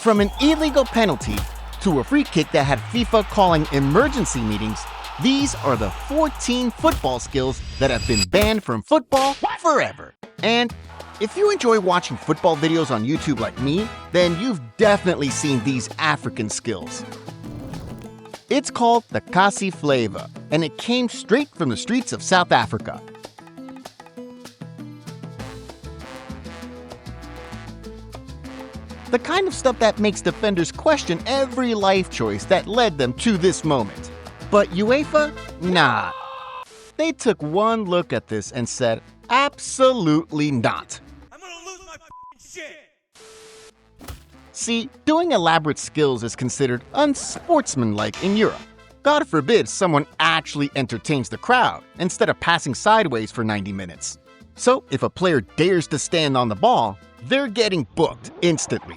From an illegal penalty to a free kick that had FIFA calling emergency meetings, these are the 14 football skills that have been banned from football forever. And if you enjoy watching football videos on YouTube like me, then you've definitely seen these African skills. It's called the Kasi flavor, and it came straight from the streets of South Africa. The kind of stuff that makes defenders question every life choice that led them to this moment. But UEFA? Nah. They took one look at this and said, absolutely not. I'm gonna lose my shit! See, doing elaborate skills is considered unsportsmanlike in Europe. God forbid someone actually entertains the crowd instead of passing sideways for 90 minutes. So if a player dares to stand on the ball, they're getting booked instantly.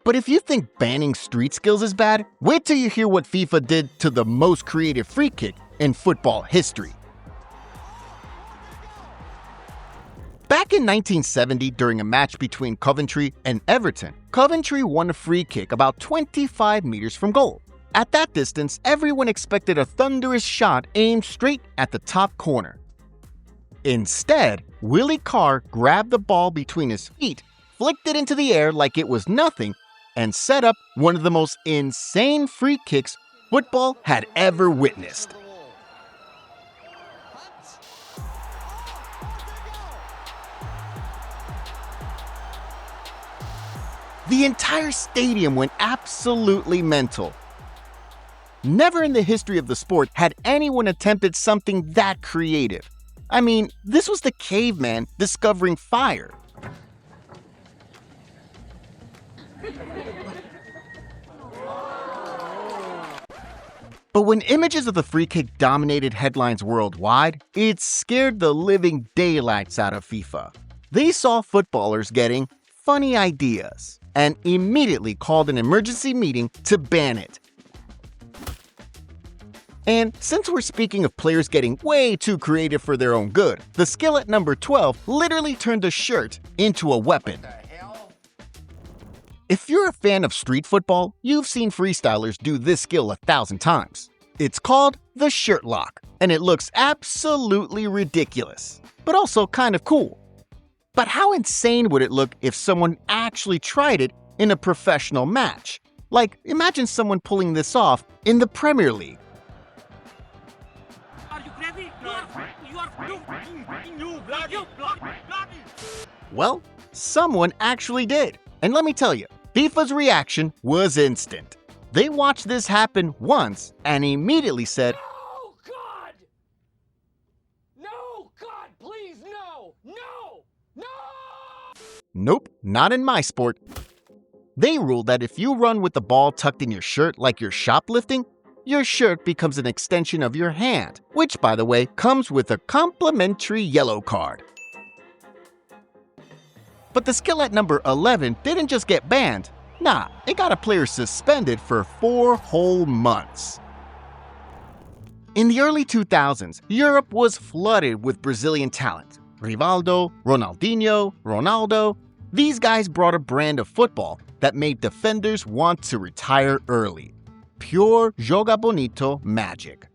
But if you think banning street skills is bad, wait till you hear what FIFA did to the most creative free kick in football history. Back in 1970, during a match between Coventry and Everton, Coventry won a free kick about 25 meters from goal. At that distance, everyone expected a thunderous shot aimed straight at the top corner. Instead, Willie Carr grabbed the ball between his feet, flicked it into the air like it was nothing, and set up one of the most insane free kicks football had ever witnessed. The entire stadium went absolutely mental. Never in the history of the sport had anyone attempted something that creative. I mean, this was the caveman discovering fire. But when images of the free kick dominated headlines worldwide, it scared the living daylights out of FIFA. They saw footballers getting funny ideas and immediately called an emergency meeting to ban it. And since we're speaking of players getting way too creative for their own good, the skill at number 12 literally turned a shirt into a weapon. If you're a fan of street football, you've seen freestylers do this skill 1,000 times. It's called the shirt lock, and it looks absolutely ridiculous, but also kind of cool. But how insane would it look if someone actually tried it in a professional match? Like, imagine someone pulling this off in the Premier League. Are you crazy? You bloody. Well, someone actually did. And let me tell you, FIFA's reaction was instant. They watched this happen once and immediately said, "No, God! No, God, please, no! No! No!" nope, not in my sport. They ruled that if you run with the ball tucked in your shirt like you're shoplifting, your shirt becomes an extension of your hand, which, by the way, comes with a complimentary yellow card. But the skill at number 11 didn't just get banned. Nah, it got a player suspended for 4 whole months. In the early 2000s, Europe was flooded with Brazilian talent. Rivaldo, Ronaldinho, Ronaldo. These guys brought a brand of football that made defenders want to retire early. Pure joga bonito magic.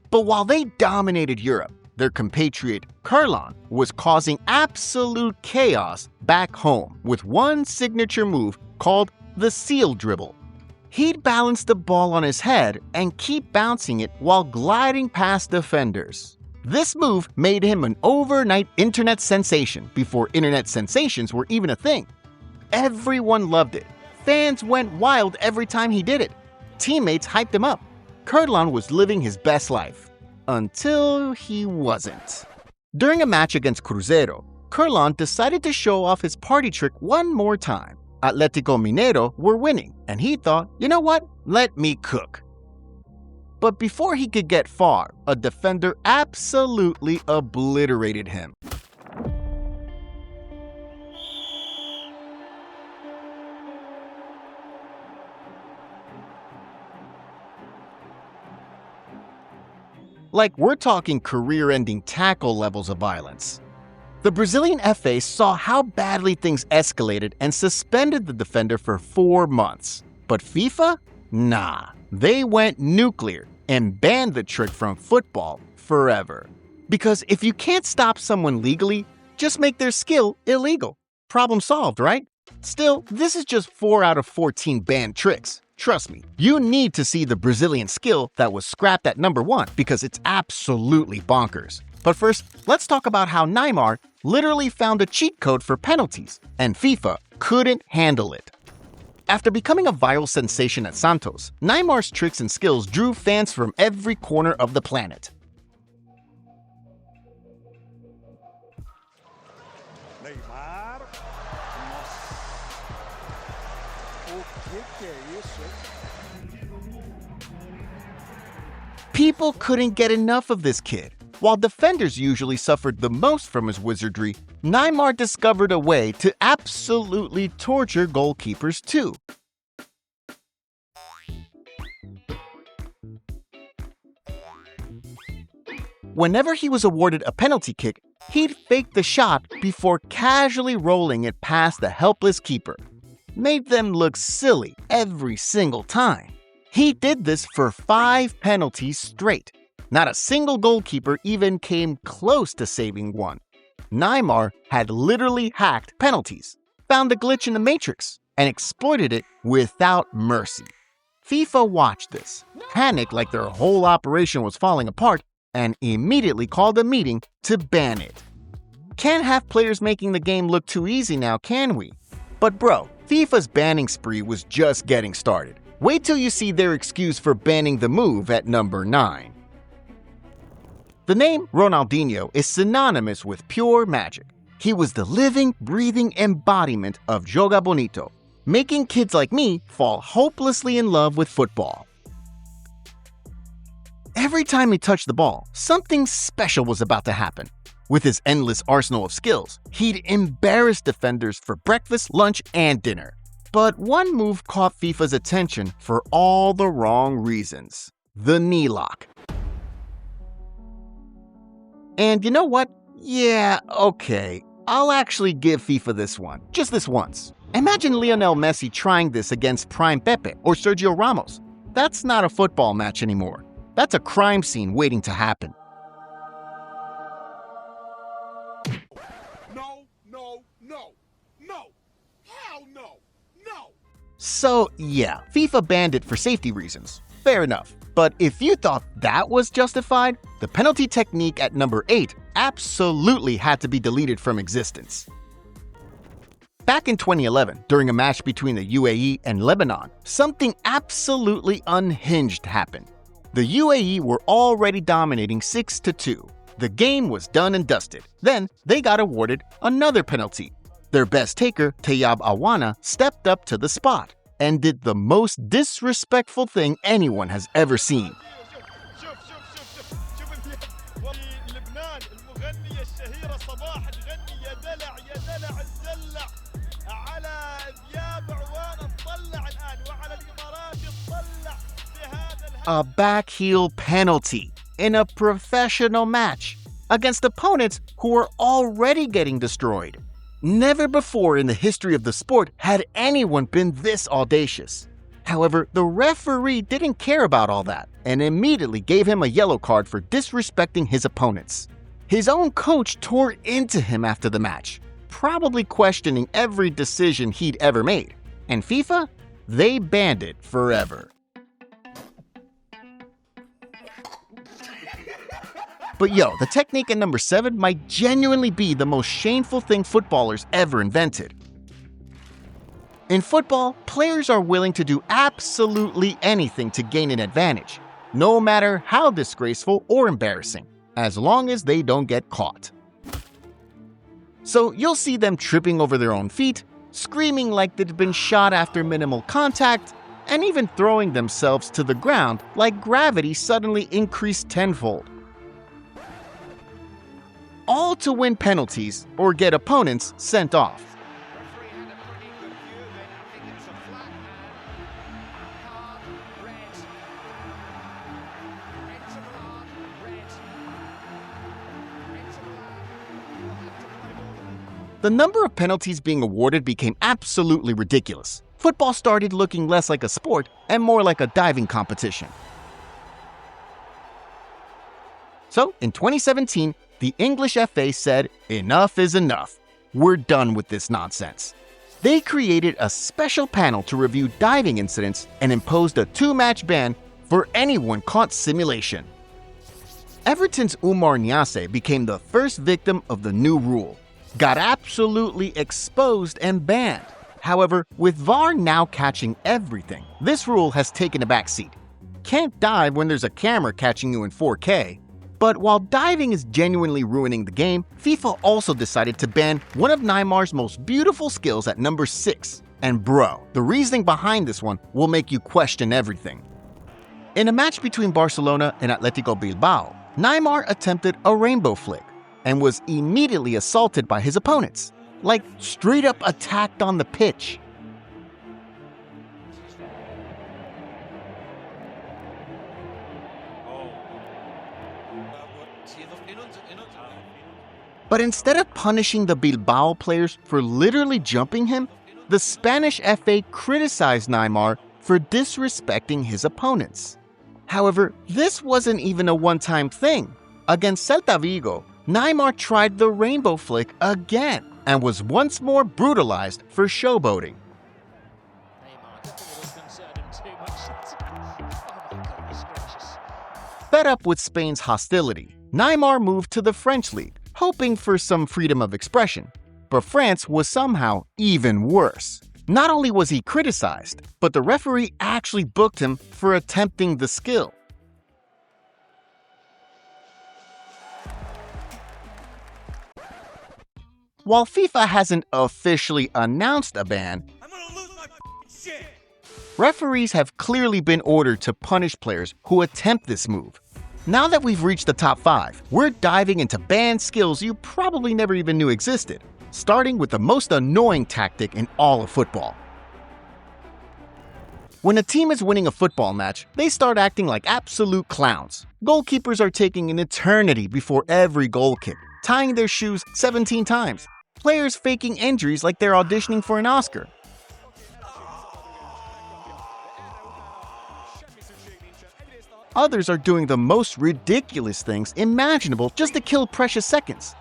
But while they dominated Europe, their compatriot Carlon was causing absolute chaos back home with one signature move called the seal dribble. He'd balance the ball on his head and keep bouncing it while gliding past defenders. This move made him an overnight internet sensation before internet sensations were even a thing. Everyone loved it. Fans went wild every time he did it. Teammates hyped him up. Carlon was living his best life. Until he wasn't. During a match against Cruzeiro, Carlon decided to show off his party trick one more time. Atlético Mineiro were winning, and he thought, you know what? Let me cook. But before he could get far, a defender absolutely obliterated him. Like, we're talking career-ending tackle levels of violence. The Brazilian FA saw how badly things escalated and suspended the defender for 4 months. But FIFA? Nah, they went nuclear and banned the trick from football forever. Because if you can't stop someone legally, just make their skill illegal. Problem solved, right? Still, this is just 4 out of 14 banned tricks. Trust me, you need to see the Brazilian skill that was scrapped at number 1 because it's absolutely bonkers. But first, let's talk about how Neymar literally found a cheat code for penalties, and FIFA couldn't handle it. After becoming a viral sensation at Santos, Neymar's tricks and skills drew fans from every corner of the planet. Neymar. Nossa. O que é isso? People couldn't get enough of this kid. While defenders usually suffered the most from his wizardry, Neymar discovered a way to absolutely torture goalkeepers too. Whenever he was awarded a penalty kick, he'd fake the shot before casually rolling it past the helpless keeper. Made them look silly every single time. He did this for 5 penalties straight. Not a single goalkeeper even came close to saving one. Neymar had literally hacked penalties, found a glitch in the matrix, and exploited it without mercy. FIFA watched this, panicked like their whole operation was falling apart, and immediately called a meeting to ban it. Can't have players making the game look too easy now, can we? But bro, FIFA's banning spree was just getting started. Wait till you see their excuse for banning the move at number 9. The name Ronaldinho is synonymous with pure magic. He was the living, breathing embodiment of Joga Bonito, making kids like me fall hopelessly in love with football. Every time he touched the ball, something special was about to happen. With his endless arsenal of skills, he'd embarrass defenders for breakfast, lunch, and dinner. But one move caught FIFA's attention for all the wrong reasons: the knee lock. And you know what? Yeah, okay, I'll actually give FIFA this one, just this once. Imagine Lionel Messi trying this against Prime Pepe or Sergio Ramos. That's not a football match anymore. That's a crime scene waiting to happen. No, no, no, no. Hell no, no. So yeah, FIFA banned it for safety reasons. Fair enough. But if you thought that was justified, the penalty technique at number 8 absolutely had to be deleted from existence. Back in 2011, during a match between the UAE and Lebanon, something absolutely unhinged happened. The UAE were already dominating 6-2. The game was done and dusted. Then they got awarded another penalty. Their best taker, Tayyab Awana, stepped up to the spot and did the most disrespectful thing anyone has ever seen. A back heel penalty in a professional match against opponents who were already getting destroyed. Never before in the history of the sport had anyone been this audacious. However, the referee didn't care about all that and immediately gave him a yellow card for disrespecting his opponents. His own coach tore into him after the match, probably questioning every decision he'd ever made. And FIFA? They banned it forever. But yo, the technique at number 7 might genuinely be the most shameful thing footballers ever invented. In football, players are willing to do absolutely anything to gain an advantage, no matter how disgraceful or embarrassing, as long as they don't get caught. So you'll see them tripping over their own feet, screaming like they'd been shot after minimal contact, and even throwing themselves to the ground like gravity suddenly increased tenfold. All to win penalties or get opponents sent off. The number of penalties being awarded became absolutely ridiculous. Football started looking less like a sport and more like a diving competition. So, in 2017, the English FA said, "Enough is enough. We're done with this nonsense." They created a special panel to review diving incidents and imposed a 2-match ban for anyone caught simulation. Everton's Umar Niasse became the first victim of the new rule, got absolutely exposed and banned. However, with VAR now catching everything, this rule has taken a backseat. Can't dive when there's a camera catching you in 4K. But while diving is genuinely ruining the game, FIFA also decided to ban one of Neymar's most beautiful skills at number 6. And bro, the reasoning behind this one will make you question everything. In a match between Barcelona and Atletico Bilbao, Neymar attempted a rainbow flick and was immediately assaulted by his opponents, like straight up attacked on the pitch. But instead of punishing the Bilbao players for literally jumping him, the Spanish FA criticized Neymar for disrespecting his opponents. However, this wasn't even a one-time thing. Against Celta Vigo, Neymar tried the rainbow flick again and was once more brutalized for showboating. Fed up with Spain's hostility, Neymar moved to the French league, hoping for some freedom of expression. But France was somehow even worse. Not only was he criticized, but the referee actually booked him for attempting the skill. While FIFA hasn't officially announced a ban, referees have clearly been ordered to punish players who attempt this move. Now that we've reached the top 5, we're diving into banned skills you probably never even knew existed, starting with the most annoying tactic in all of football. When a team is winning a football match, they start acting like absolute clowns. Goalkeepers are taking an eternity before every goal kick, tying their shoes 17 times. Players faking injuries like they're auditioning for an Oscar. Others are doing the most ridiculous things imaginable just to kill precious seconds.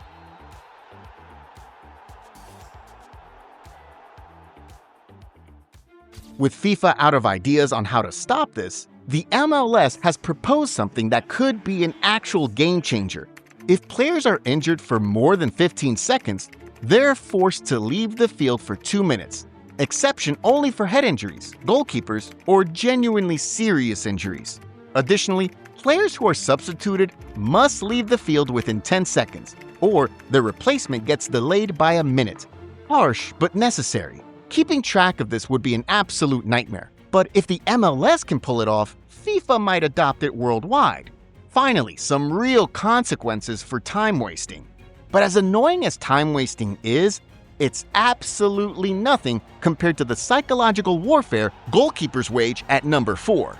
With FIFA out of ideas on how to stop this, the MLS has proposed something that could be an actual game changer. If players are injured for more than 15 seconds, they're forced to leave the field for 2 minutes. Exception only for head injuries, goalkeepers, or genuinely serious injuries. Additionally, players who are substituted must leave the field within 10 seconds, or their replacement gets delayed by a minute. Harsh, but necessary. Keeping track of this would be an absolute nightmare. But if the MLS can pull it off, FIFA might adopt it worldwide. Finally, some real consequences for time wasting. But as annoying as time wasting is, it's absolutely nothing compared to the psychological warfare goalkeepers wage at number 4.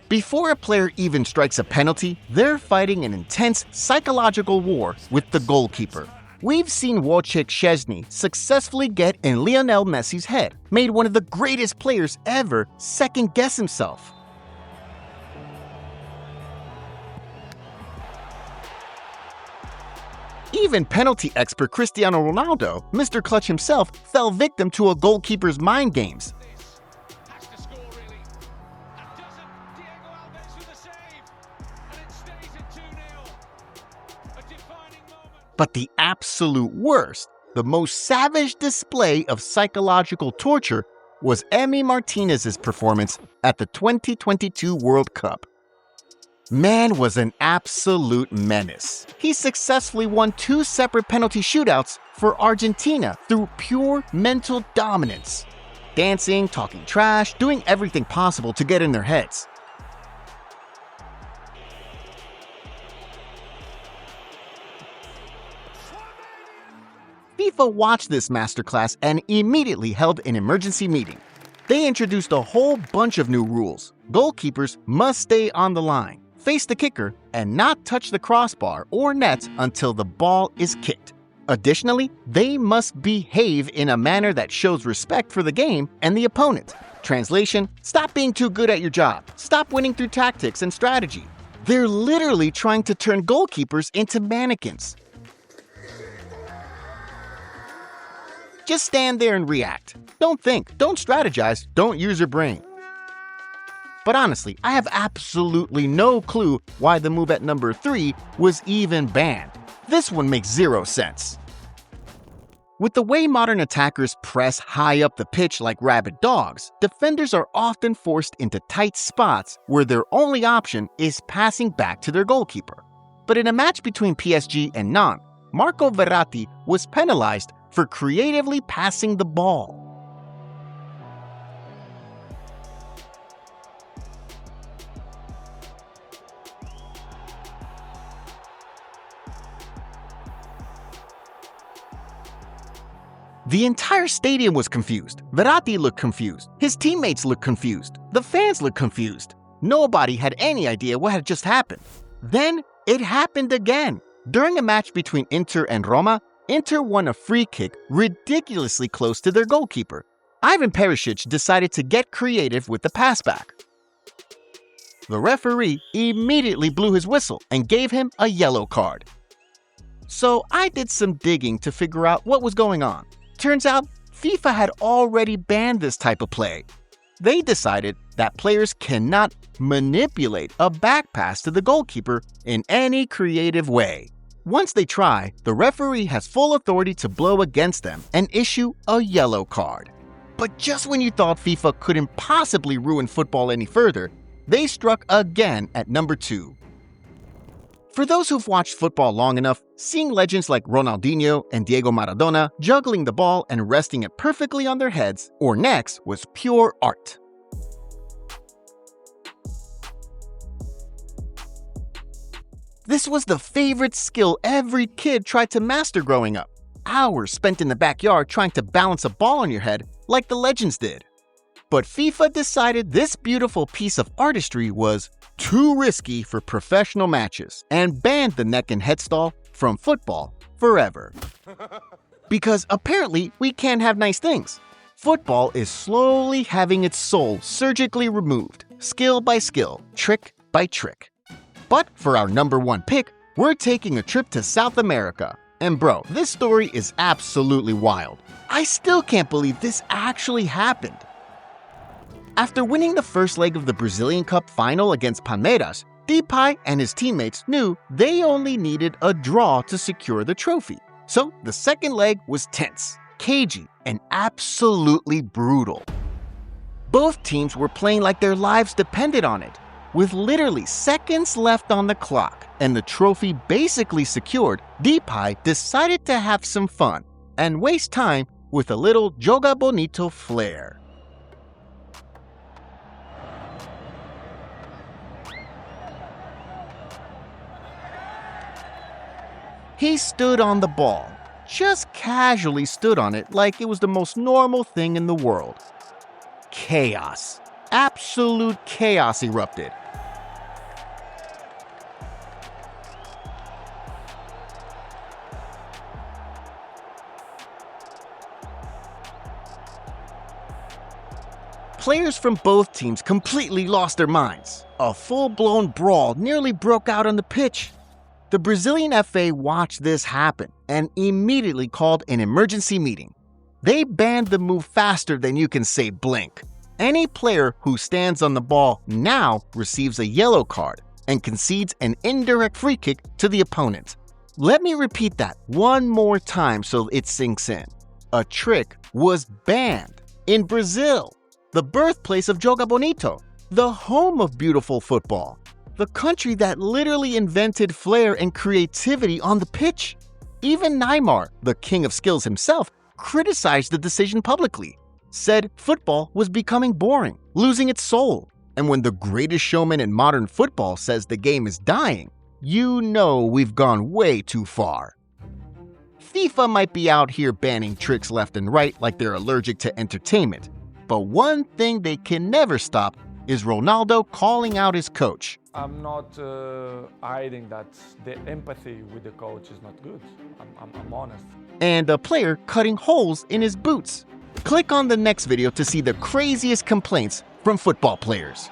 Before a player even strikes a penalty, they're fighting an intense psychological war with the goalkeeper. We've seen Wojciech Szczęsny successfully get in Lionel Messi's head, made one of the greatest players ever second-guess himself. Even penalty expert Cristiano Ronaldo, Mr. Clutch himself, fell victim to a goalkeeper's mind games. But the absolute worst, the most savage display of psychological torture was Emi Martinez's performance at the 2022 World Cup. Man was an absolute menace. He successfully won 2 separate penalty shootouts for Argentina through pure mental dominance. Dancing, talking trash, doing everything possible to get in their heads. FIFA watched this masterclass and immediately held an emergency meeting. They introduced a whole bunch of new rules. Goalkeepers must stay on the line, face the kicker, and not touch the crossbar or net until the ball is kicked. Additionally, they must behave in a manner that shows respect for the game and the opponent. Translation: stop being too good at your job. Stop winning through tactics and strategy. They're literally trying to turn goalkeepers into mannequins. Just stand there and react. Don't think, don't strategize, don't use your brain. But honestly, I have absolutely no clue why the move at number 3 was even banned. This one makes zero sense. With the way modern attackers press high up the pitch like rabid dogs, defenders are often forced into tight spots where their only option is passing back to their goalkeeper. But in a match between PSG and Nantes, Marco Verratti was penalized for creatively passing the ball. The entire stadium was confused. Verratti looked confused. His teammates looked confused. The fans looked confused. Nobody had any idea what had just happened. Then it happened again. During a match between Inter and Roma, Inter won a free kick ridiculously close to their goalkeeper. Ivan Perisic decided to get creative with the passback. The referee immediately blew his whistle and gave him a yellow card. So I did some digging to figure out what was going on. Turns out, FIFA had already banned this type of play. They decided that players cannot manipulate a back pass to the goalkeeper in any creative way. Once they try, the referee has full authority to blow against them and issue a yellow card. But just when you thought FIFA couldn't possibly ruin football any further, they struck again at number 2. For those who've watched football long enough, seeing legends like Ronaldinho and Diego Maradona juggling the ball and resting it perfectly on their heads or necks was pure art. This was the favorite skill every kid tried to master growing up. Hours spent in the backyard trying to balance a ball on your head like the legends did. But FIFA decided this beautiful piece of artistry was too risky for professional matches and banned the neck and head stall from football forever. Because apparently we can't have nice things. Football is slowly having its soul surgically removed, skill by skill, trick by trick. But for our number 1 pick, we're taking a trip to South America. And bro, this story is absolutely wild. I still can't believe this actually happened. After winning the first leg of the Brazilian Cup final against Palmeiras, Depay and his teammates knew they only needed a draw to secure the trophy. So the second leg was tense, cagey, and absolutely brutal. Both teams were playing like their lives depended on it. With literally seconds left on the clock and the trophy basically secured, Depay decided to have some fun and waste time with a little Joga Bonito flair. He stood on the ball, just casually stood on it like it was the most normal thing in the world. Chaos. Absolute chaos erupted. Players from both teams completely lost their minds. A full-blown brawl nearly broke out on the pitch. The Brazilian FA watched this happen and immediately called an emergency meeting. They banned the move faster than you can say blink. Any player who stands on the ball now receives a yellow card and concedes an indirect free kick to the opponent. Let me repeat that one more time so it sinks in. A trick was banned in Brazil, the birthplace of Joga Bonito, the home of beautiful football. The country that literally invented flair and creativity on the pitch. Even Neymar, the king of skills himself, criticized the decision publicly, said football was becoming boring, losing its soul. And when the greatest showman in modern football says the game is dying, you know we've gone way too far. FIFA might be out here banning tricks left and right like they're allergic to entertainment, but one thing they can never stop is Ronaldo calling out his coach. I'm not hiding that the empathy with the coach is not good. I'm honest. And a player cutting holes in his boots. Click on the next video to see the craziest complaints from football players.